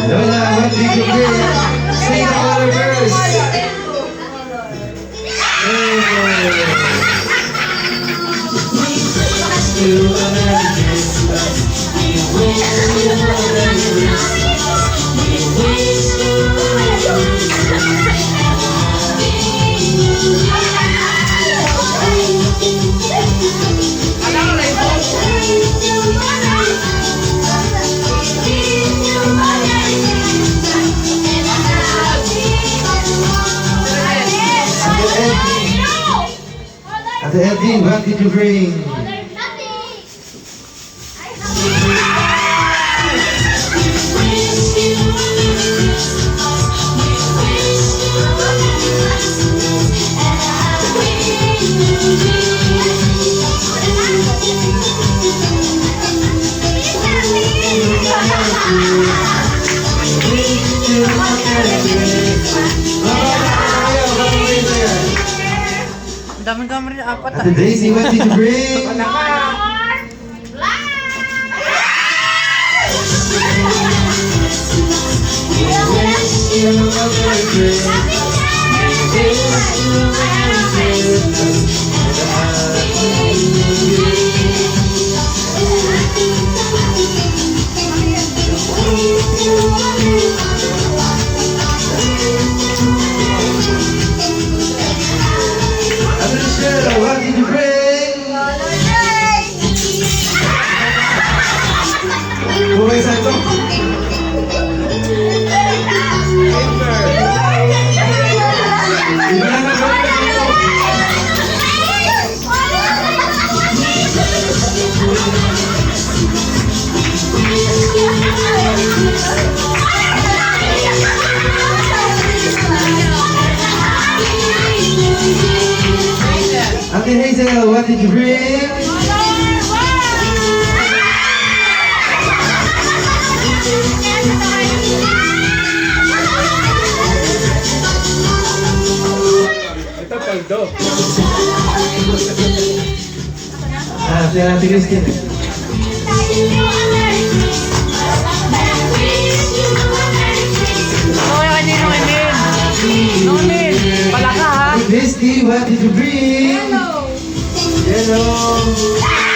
Lola, what did you bring? Say the color first. Ate Edwin, what did you bring? Dami-dami rin, apat Ate Daisy, what did you bring? Ate Michelle, what did you bring? Buhay sa ito. Ate Hazel, what did you bring? Ito, paldo. Si Ate Christine. Okay, kanino Emil? Emil, pala ka ha? Christy, what did you bring? Yellow.